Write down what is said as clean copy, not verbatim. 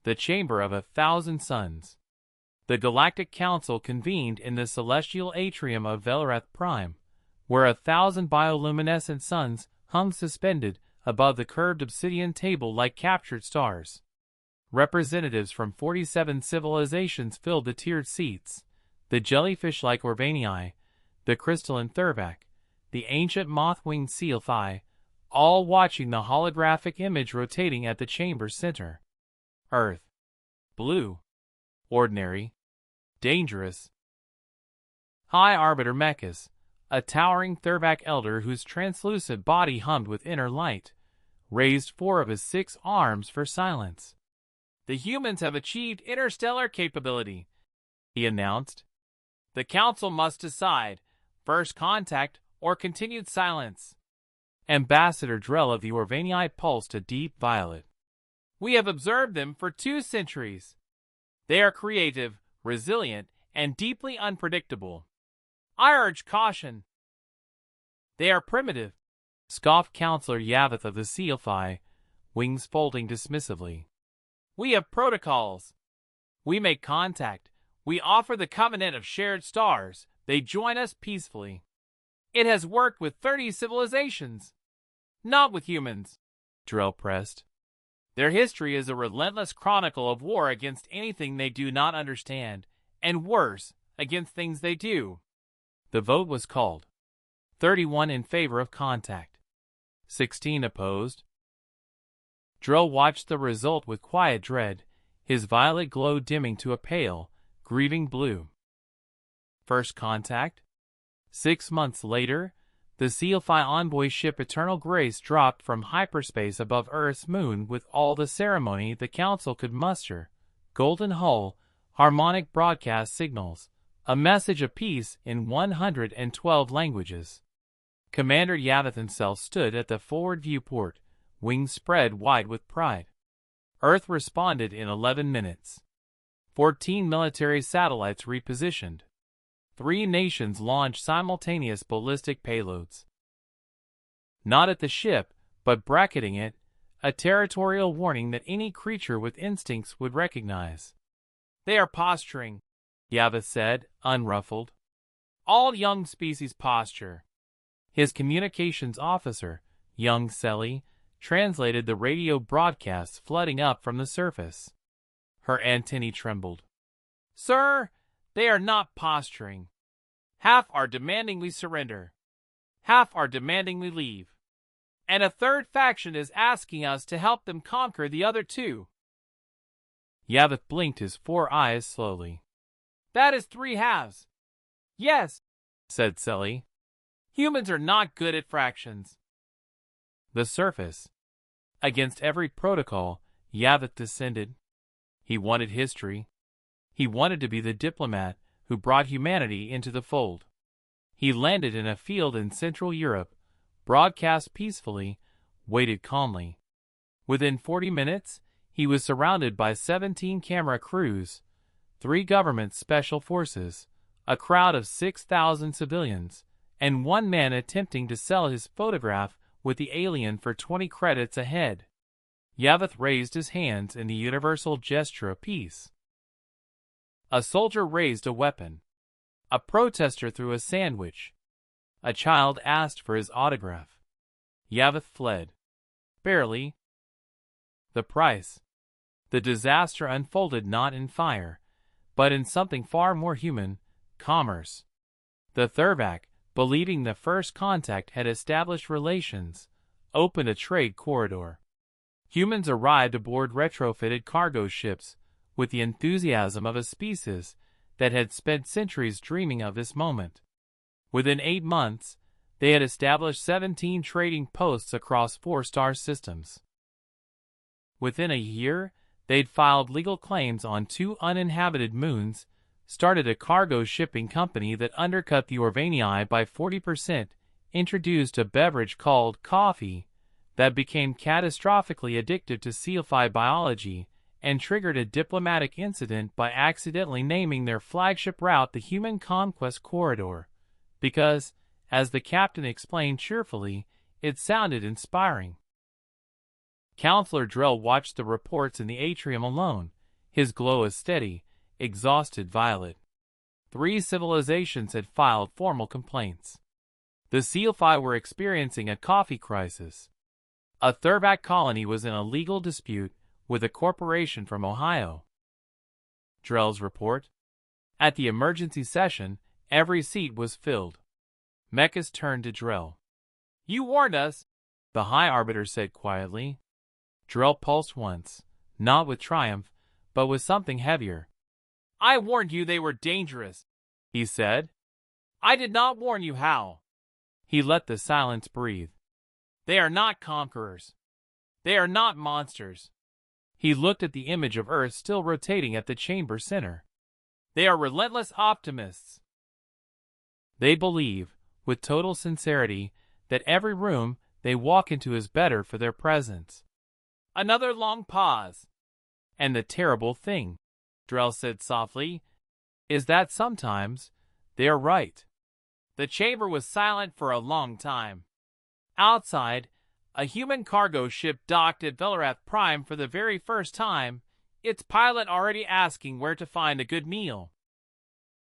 the chamber of 1,000 suns. The Galactic Council convened in the celestial atrium of Velarath Prime, where 1,000 bioluminescent suns hung suspended above the curved obsidian table like captured stars. Representatives from 47 civilizations filled the tiered seats, the jellyfish-like Orvanii, the crystalline Thurvac, the ancient moth-winged Sci-Fi, all watching the holographic image rotating at the chamber's center. Earth. Blue. Ordinary. Dangerous. High Arbiter Mechas, a towering Thurvac elder whose translucent body hummed with inner light, raised 4 of his 6 arms for silence. "The humans have achieved interstellar capability," he announced. "The Council must decide, first contact or continued silence." Ambassador Drell of the Orvanii pulsed a deep violet. "We have observed them for 2 centuries. They are creative, resilient, and deeply unpredictable. I urge caution." "They are primitive," scoffed Counselor Yaveth of the Sci-Fi, wings folding dismissively. "We have protocols. We make contact. We offer the covenant of shared stars. They join us peacefully. It has worked with 30 civilizations. Not with humans," Drell pressed. "Their history is a relentless chronicle of war against anything they do not understand, and worse, against things they do." The vote was called. 31 in favor of contact. 16 opposed. Drell watched the result with quiet dread, his violet glow dimming to a pale, grieving blue. First contact? 6 months later, the Sci-Fi envoy ship Eternal Grace dropped from hyperspace above Earth's moon with all the ceremony the Council could muster: golden hull, harmonic broadcast signals, a message of peace in 112 languages. Commander Yaveth himself stood at the forward viewport, wings spread wide with pride. Earth responded in 11 minutes. 14 military satellites repositioned. 3 nations launched simultaneous ballistic payloads. Not at the ship, but bracketing it, a territorial warning that any creature with instincts would recognize. "They are posturing," Yaveth said, unruffled. "All young species posture." His communications officer, young Selly, translated the radio broadcasts flooding up from the surface. Her antennae trembled. "Sir, they are not posturing. Half are demanding we surrender. Half are demanding we leave. And a third faction is asking us to help them conquer the other 2. Yaveth blinked his 4 eyes slowly. "That is 3 halves." "Yes," said Selly. "Humans are not good at fractions." The surface. Against every protocol, Yaveth descended. He wanted history. He wanted to be the diplomat who brought humanity into the fold. He landed in a field in Central Europe, broadcast peacefully, waited calmly. Within 40 minutes, he was surrounded by 17 camera crews, 3 government special forces, a crowd of 6,000 civilians, and 1 man attempting to sell his photograph with the alien for 20 credits a head. Yaveth raised his hands in the universal gesture of peace. A soldier raised a weapon. A protester threw a sandwich. A child asked for his autograph. Yaveth fled. Barely. The price. The disaster unfolded not in fire, but in something far more human: commerce. The Thurvac, believing the first contact had established relations, opened a trade corridor. Humans arrived aboard retrofitted cargo ships with the enthusiasm of a species that had spent centuries dreaming of this moment. Within 8 months, they had established 17 trading posts across 4 star systems. Within a year, they'd filed legal claims on 2 uninhabited moons, started a cargo shipping company that undercut the Orvanii by 40%, introduced a beverage called coffee that became catastrophically addictive to Sci-Fi biology, and triggered a diplomatic incident by accidentally naming their flagship route the Human Conquest Corridor, because, as the captain explained cheerfully, it sounded inspiring. Counselor Drell watched the reports in the atrium alone, his glow a steady, exhausted violet. 3 civilizations had filed formal complaints. The Sci-Fi were experiencing a coffee crisis. A Thurback colony was in a legal dispute with a corporation from Ohio. Drell's report. At the emergency session, every seat was filled. Mechas turned to Drell. "You warned us," the High Arbiter said quietly. Drell pulsed once, not with triumph, but with something heavier. "I warned you they were dangerous," he said. "I did not warn you how." He let the silence breathe. "They are not conquerors. They are not monsters." He looked at the image of Earth still rotating at the chamber center. "They are relentless optimists. They believe, with total sincerity, that every room they walk into is better for their presence." Another long pause. "And the terrible thing," Drell said softly, "is that sometimes they are right." The chamber was silent for a long time. Outside, a human cargo ship docked at Velarath Prime for the very first time, its pilot already asking where to find a good meal.